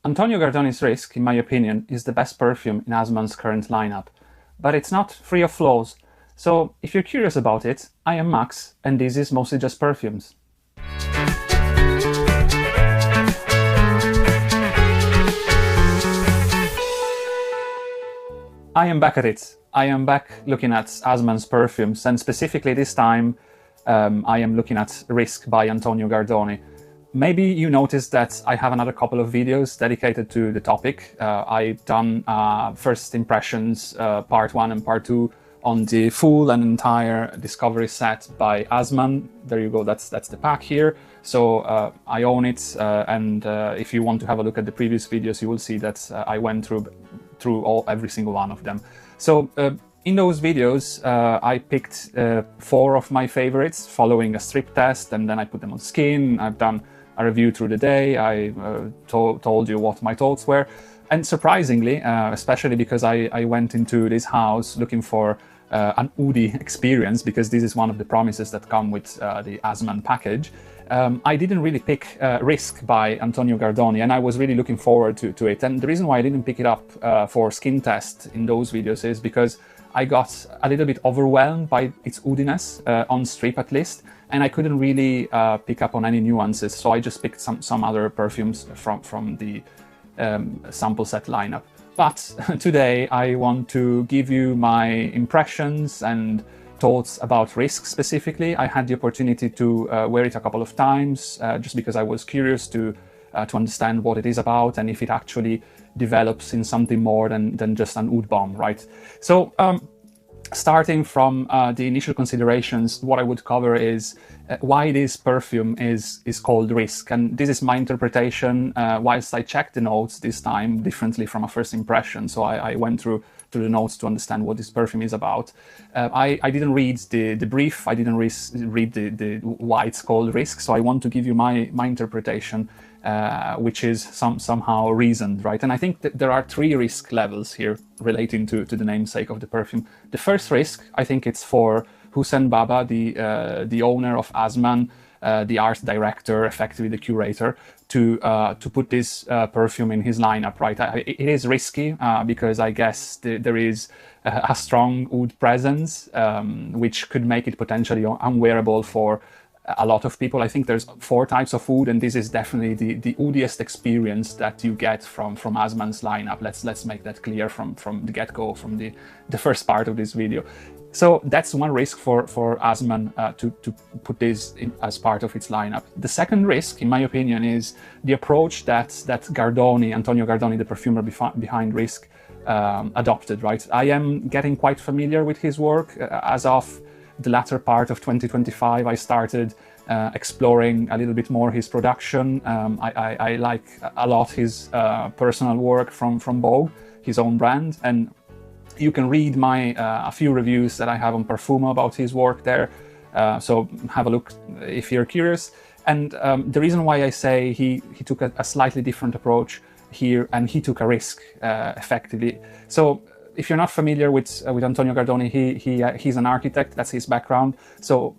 Antonio Gardoni's Risk, in my opinion, is the best perfume in Azman's current lineup, but it's not free of flaws. So if you're curious about it, I am Max, and this is mostly just perfumes. I am back at it. I am back looking at Azman's perfumes, and specifically this time I am looking at Risk by Antonio Gardoni. Maybe you noticed that I have another couple of videos dedicated to the topic. I've done first impressions, part 1 and part 2 on the full and entire discovery set by Azman. There you go, that's the pack here. So I own it, and if you want to have a look at the previous videos, you will see that I went through every single one of them. So in those videos, I picked 4 of my favorites following a strip test, and then I put them on skin. I've done a review through the day. I told you what my thoughts were. And surprisingly, especially because I went into this house looking for an oudi experience, because this is one of the promises that come with the Azman package, I didn't really pick Risk by Antonio Gardoni, and I was really looking forward to it. And the reason why I didn't pick it up for skin test in those videos is because I got a little bit overwhelmed by its oudiness, on strip at least, and I couldn't really pick up on any nuances, so I just picked some other perfumes from the sample set lineup. But today I want to give you my impressions and thoughts about Risk specifically. I had the opportunity to wear it a couple of times, just because I was curious to understand what it is about and if it actually develops in something more than just an oud bomb, right? So starting from the initial considerations, what I would cover is why this perfume is called Risk. And this is my interpretation, whilst I checked the notes this time differently from a first impression. So I went through the notes to understand what this perfume is about. I didn't read the brief, I didn't read the why it's called Risk, so I want to give you my interpretation, which is somehow reasoned, right? And I think that there are 3 risk levels here relating to the namesake of the perfume. The first risk, I think it's for Hussein Baba, the owner of Azman, the art director, effectively the curator, to put this perfume in his lineup, right? It is risky because I guess there is a strong oud presence, which could make it potentially unwearable for a lot of people. I think there's 4 types of oud, and this is definitely the oudiest experience that you get from Azman's lineup. Let's make that clear from the get-go, from the first part of this video. So that's one risk for Azman to put this as part of its lineup. The second risk, in my opinion, is the approach that Antonio Gardoni, the perfumer behind Risk, adopted, right? I am getting quite familiar with his work. As of the latter part of 2025, I started exploring a little bit more his production. I like a lot his personal work from Vogue, his own brand, and you can read my a few reviews that I have on Perfume about his work there, so have a look if you're curious. And the reason why I say he took a slightly different approach here, and he took a risk effectively. So if you're not familiar with Antonio Gardoni, he's an architect, that's his background. So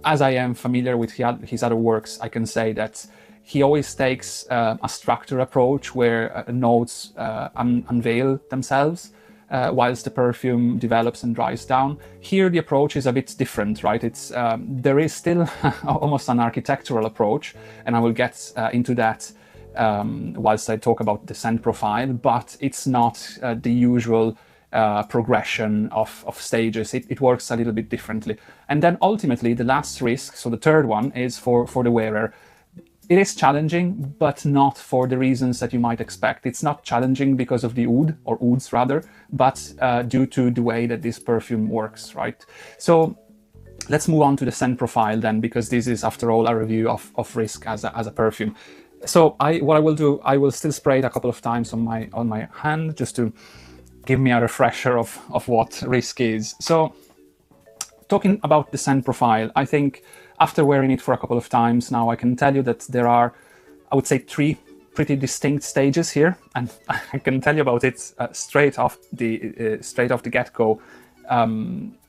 as I am familiar with his other works, I can say that he always takes a structured approach where notes unveil themselves whilst the perfume develops and dries down. Here the approach is a bit different, right? It's there is still almost an architectural approach, and I will get into that whilst I talk about the scent profile, but it's not the usual progression of stages. It works a little bit differently. And then ultimately the last risk, so the third one, is for the wearer. It is challenging, but not for the reasons that you might expect. It's not challenging because of the oud, or ouds rather, but due to the way that this perfume works, right? So let's move on to the scent profile then, because this is, after all, a review of Risk as a perfume. So what I will do, I will still spray it a couple of times on my hand, just to give me a refresher of what Risk is. So talking about the scent profile, I think after wearing it for a couple of times now, I can tell you that there are, I would say, 3 pretty distinct stages here, and I can tell you about it straight off the get-go.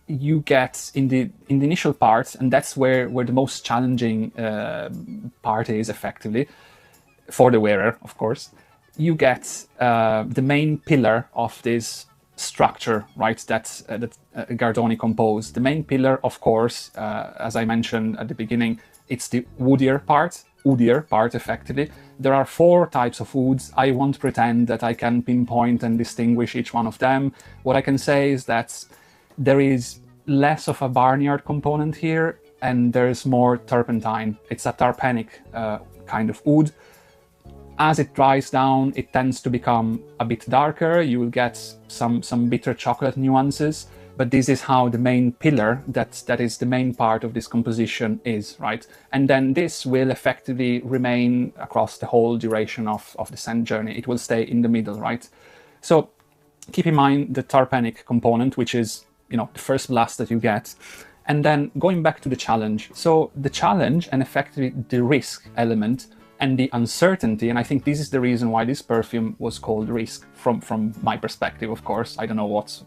You get in the initial part, and that's where the most challenging part is, effectively, for the wearer, of course. you get the main pillar of this structure, right, that Gardoni composed. The main pillar, of course, as I mentioned at the beginning, it's the woodier part effectively. There are 4 types of woods. I won't pretend that I can pinpoint and distinguish each one of them. What I can say is that there is less of a barnyard component here, and there's more turpentine. It's a terpenic kind of wood. As it dries down, it tends to become a bit darker. You will get some bitter chocolate nuances, but this is how the main pillar, that is the main part of this composition is, right? And then this will effectively remain across the whole duration of the scent journey. It will stay in the middle, right? So keep in mind the terpenic component, which is, you know, the first blast that you get. And then going back to the challenge. So the challenge and effectively the risk element and the uncertainty, and I think this is the reason why this perfume was called Risk, from my perspective, of course. I don't know what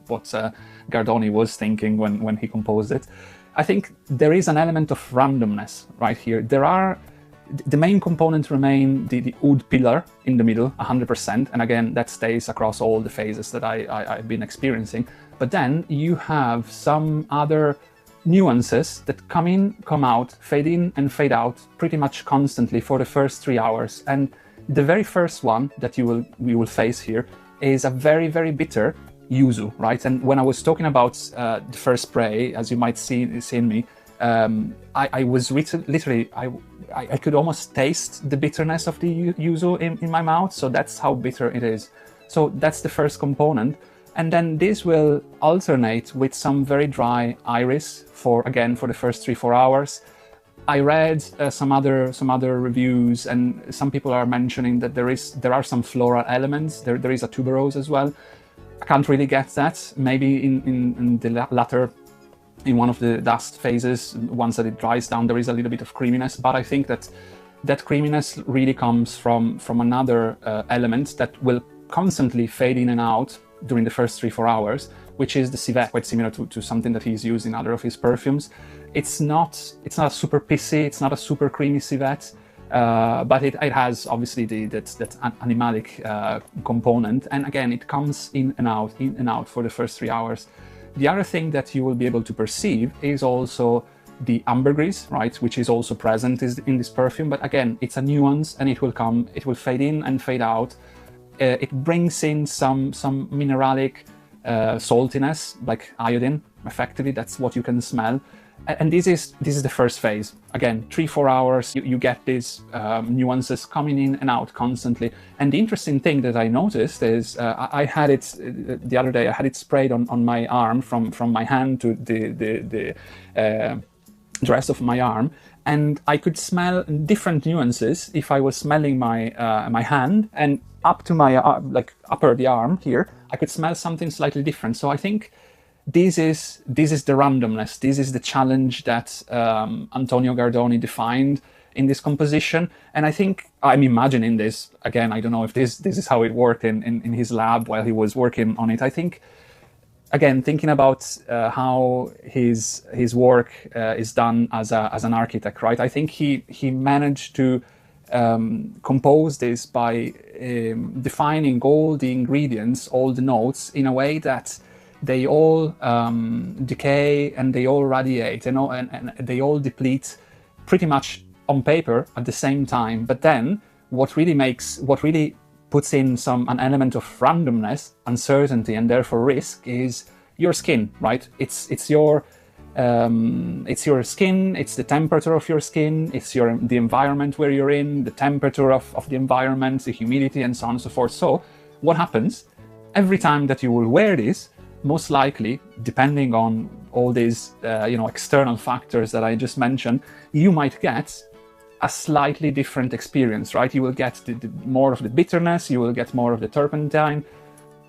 Gardoni was thinking when he composed it. I think there is an element of randomness right here. The main components remain the oud pillar in the middle, 100%, and again, that stays across all the phases that I've been experiencing. But then you have some other nuances that come in, come out, fade in and fade out pretty much constantly for the first 3 hours. And the very first one that we will face here is a very, very bitter yuzu, right? And when I was talking about the first spray, as you might see in me, I was literally, I could almost taste the bitterness of the yuzu in my mouth. So that's how bitter it is. So that's the first component. And then this will alternate with some very dry iris for the first 3-4 hours. I read some other reviews, and some people are mentioning that there are some floral elements. There is a tuberose as well. I can't really get that. Maybe in the latter, in one of the dust phases, once that it dries down, there is a little bit of creaminess. But I think that creaminess really comes from another element that will constantly fade in and out during the first 3-4 hours, which is the civet, quite similar to something that he's used in other of his perfumes. It's not a super pissy, it's not a super creamy civet, but it has obviously that animalic component, and again, it comes in and out for the first 3 hours. The other thing that you will be able to perceive is also the ambergris, right, which is also present in this perfume, but again, it's a nuance, and it will fade in and fade out. It brings in some mineralic saltiness, like iodine, effectively. That's what you can smell. And this is the first phase. Again, 3-4 hours, you get these nuances coming in and out constantly. And the interesting thing that I noticed is I had it the other day. I had it sprayed on my arm from my hand to the rest of my arm, and I could smell different nuances if I was smelling my hand, and up to my upper the arm here, I could smell something slightly different. So I think this is the randomness. This is the challenge that Antonio Gardoni defined in this composition. And I think I'm imagining this again. I don't know if this is how it worked in his lab while he was working on it. I think, again, thinking about how his work is done as an architect, right? I think he managed to compose this by defining all the ingredients, all the notes, in a way that they all decay and they all radiate, you know, and they all deplete pretty much on paper at the same time. But then what really puts in an element of randomness, uncertainty, and therefore risk is your skin, right? It's your skin, it's the temperature of your skin, it's the environment where you're in, the temperature of the environment, the humidity, and so on and so forth. So what happens every time that you will wear this? Most likely, depending on all these external factors that I just mentioned, you might get a slightly different experience, right? You will get more of the bitterness, you will get more of the turpentine,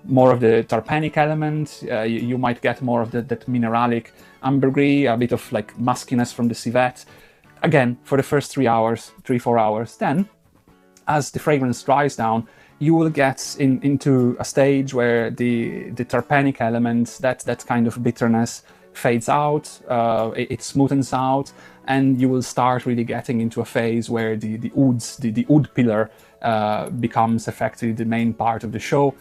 more of the terpenic element, you might get more of that mineralic ambergris, a bit of like muskiness from the civet. Again, for the first 3-4 hours. Then, as the fragrance dries down, you will get into a stage where the terpenic elements, that kind of bitterness fades out, it smoothens out, and you will start really getting into a phase where the oud pillar becomes effectively the main part of the show.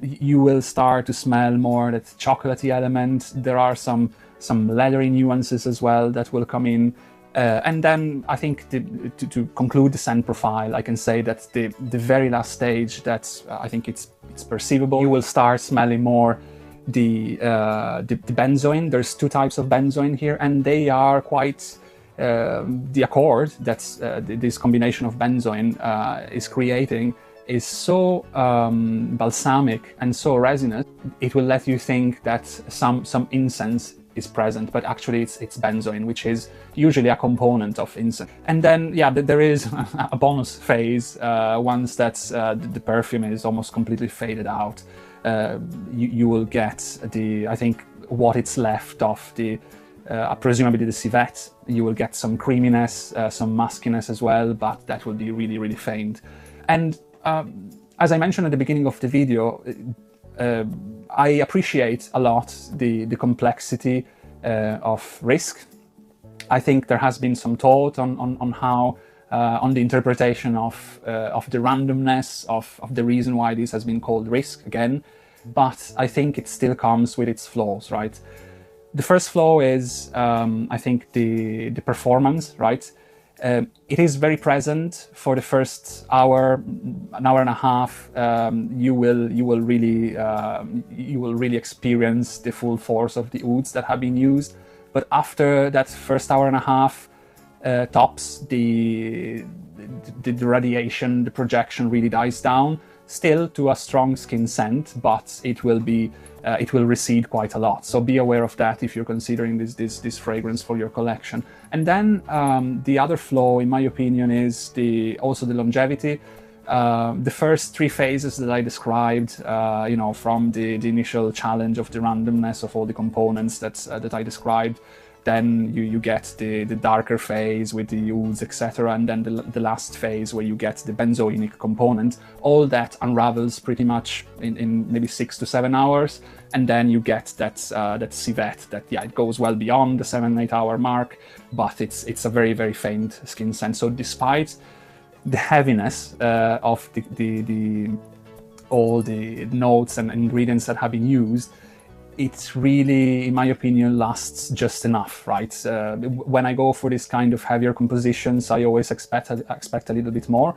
You will start to smell more that chocolatey element. There are some leathery nuances as well that will come in. And then I think to conclude the scent profile, I can say that the very last stage, that I think it's perceivable. You will start smelling more the benzoin. There's two types of benzoin here, and they are quite the accord that this combination of benzoin is creating is so balsamic and so resinous. It will let you think that some incense is present, but actually it's benzoin, which is usually a component of incense. And then, yeah, there is a bonus phase once that the perfume is almost completely faded out. You will get I think what it's left of presumably the civet. You will get some creaminess, some muskiness as well, but that will be really, really faint. And as I mentioned at the beginning of the video, I appreciate a lot the complexity of risk. I think there has been some thought on how on the interpretation of the randomness of the reason why this has been called risk again, but I think it still comes with its flaws, right? The first flaw is I think the performance, right? It is very present for the first hour, an hour and a half. You will really experience the full force of the ouds that have been used. But after that first hour and a half, tops, the radiation, the projection really dies down. Still to a strong skin scent, but it will recede quite a lot. So be aware of that if you're considering this fragrance for your collection. And then the other flaw, in my opinion, is also the longevity. The first three phases that I described, you know, from the initial challenge of the randomness of all the components that I described, then you get the darker phase with the ouds, etc., and then the last phase where you get the benzoinic component. All that unravels pretty much in maybe 6 to 7 hours, and then you get that civet that, yeah, it goes well beyond the 7-8 hour mark, but it's a very, very faint skin scent. So despite the heaviness of all the notes and ingredients that have been used, it really, in my opinion, lasts just enough, right? When I go for this kind of heavier compositions, I always expect a little bit more.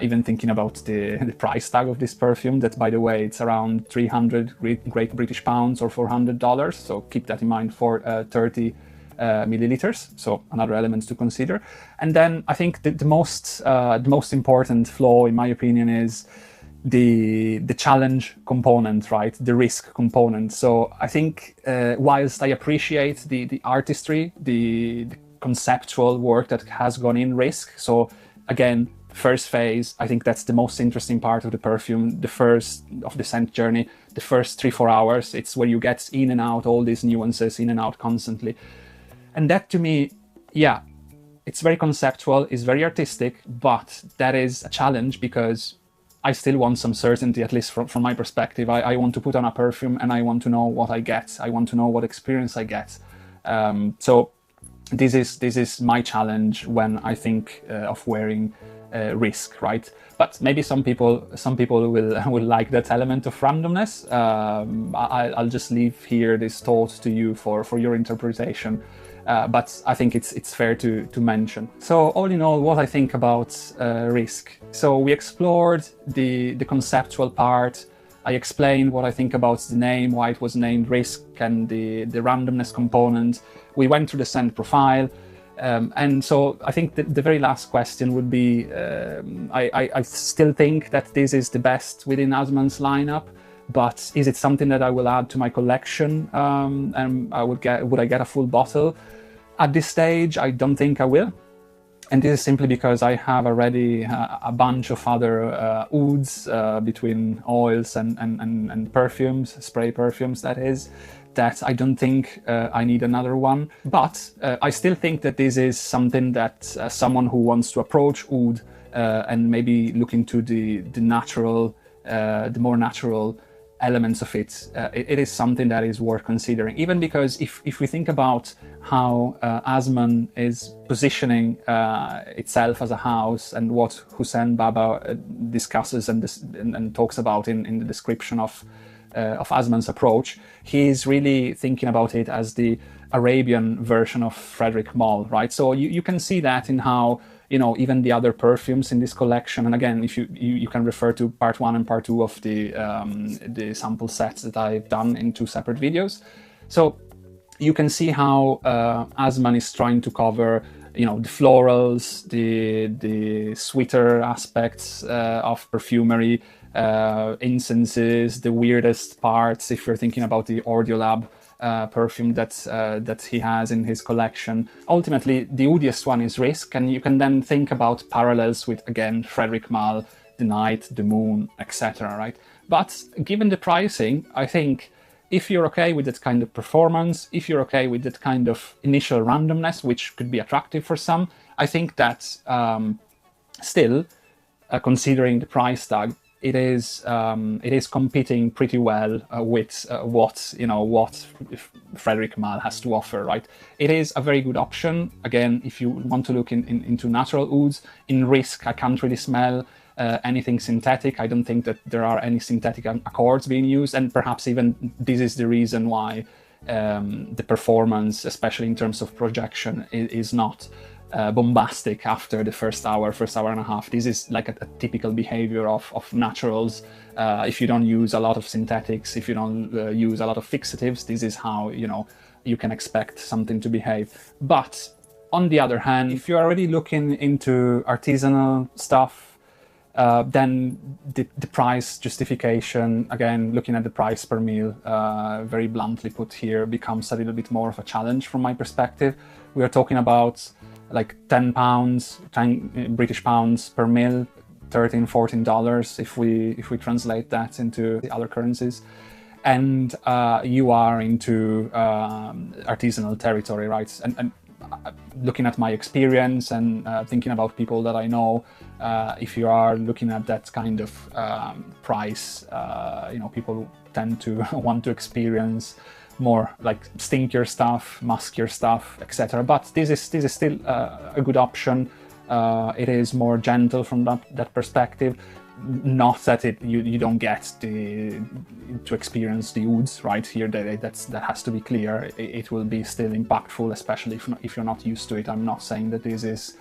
Even thinking about the price tag of this perfume, that, by the way, it's around 300 Great British pounds or $400. So keep that in mind for 30 milliliters. So another element to consider. And then I think the most important flaw, in my opinion, is the challenge component, right? The risk component. So I think whilst I appreciate the artistry, the conceptual work that has gone in risk. So again, first phase, I think that's the most interesting part of the perfume, the first of the scent journey, the first 3-4 hours. It's where you get in and out, all these nuances, in and out constantly. And that, to me, yeah, it's very conceptual, it's very artistic, but that is a challenge because I still want some certainty, at least from my perspective. I want to put on a perfume and I want to know what I get. I want to know what experience I get. So this is my challenge when I think of wearing risk, right? But maybe some people will like that element of randomness. I'll just leave here this thought to you for your interpretation. But I think it's fair to mention. So all in all, what I think about risk. So we explored the conceptual part. I explained what I think about the name, why it was named risk, and the randomness component. We went through the scent profile. And so I think the very last question would be, I still think that this is the best within Azman's lineup, but is it something that I will add to my collection? And would I get a full bottle? At this stage, I don't think I will. And this is simply because I have already a bunch of other ouds between oils and perfumes, spray perfumes that is, that I don't think I need another one. But I still think that this is something that someone who wants to approach oud and maybe look into the natural, the more natural elements of it, it is something that is worth considering. Even because if we think about how Azman is positioning itself as a house, and what Hussein Baba discusses and talks about in the description of Azman's approach, he's really thinking about it as the Arabian version of Frederic Malle, right? So you can see that in how, you know, even the other perfumes in this collection. And again, if you can refer to part 1 and part 2 of the sample sets that I've done in 2 separate videos. So you can see how Azman is trying to cover, you know, the florals, the sweeter aspects of perfumery, incenses, the weirdest parts, if you're thinking about the Audiolab perfume that he has in his collection. Ultimately, the woodiest one is Risk, and you can then think about parallels with, again, Frederic Malle, the Night, the Moon, etc., right? But given the pricing, I think if you're okay with that kind of performance, if you're okay with that kind of initial randomness, which could be attractive for some, I think that still, considering the price tag, it is competing pretty well with what Frederic Malle has to offer, right? It is a very good option. Again, if you want to look into natural ouds, in Risk, I can't really smell anything synthetic. I don't think that there are any synthetic accords being used, and perhaps even this is the reason why the performance, especially in terms of projection, is not bombastic after the first hour and a half. This is like a typical behavior of naturals. If you don't use a lot of synthetics, if you don't use a lot of fixatives, this is how, you know, you can expect something to behave. But on the other hand, if you're already looking into artisanal stuff, then the price justification, again, looking at the price per mil, very bluntly put here, becomes a little bit more of a challenge from my perspective. We are talking about like £10, 10 British pounds per mil, $13, $14 if we translate that into the other currencies. And you are into artisanal territory, right? And looking at my experience and thinking about people that I know, if you are looking at that kind of price, you know, people tend to want to experience more like stinkier stuff, muskier stuff, etc. But this is still a good option. It is more gentle from that perspective. Not that you don't get to experience the ouds right here. That has to be clear. It will be still impactful, especially if you're not used to it. I'm not saying that this is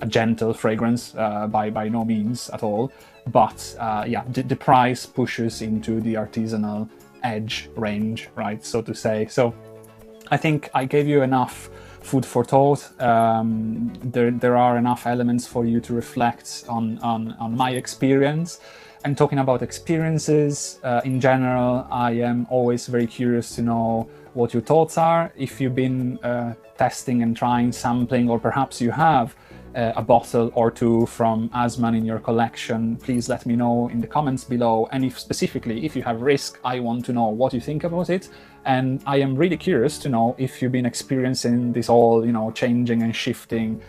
a gentle fragrance by no means at all. But yeah, the price pushes into the artisanal edge range, right, so to say. So I think I gave you enough food for thought. There are enough elements for you to reflect on my experience. And talking about experiences in general, I am always very curious to know what your thoughts are. If you've been testing and trying sampling, or perhaps you have a bottle or two from Azman in your collection, please let me know in the comments below. And if specifically, if you have Risk, I want to know what you think about it. And I am really curious to know if you've been experiencing this all, you know, changing and shifting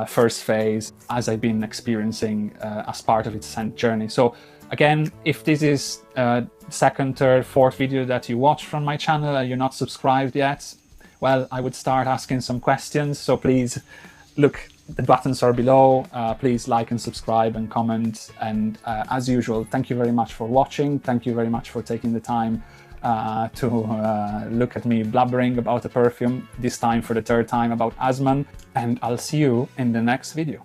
first phase as I've been experiencing as part of its scent journey. So again, if this is second, third, fourth video that you watch from my channel and you're not subscribed yet, well, I would start asking some questions. So please look, the buttons are below. Please like and subscribe and comment. And as usual, thank you very much for watching. Thank you very much for taking the time to look at me blabbering about a perfume, this time for the third time about Azman. And I'll see you in the next video.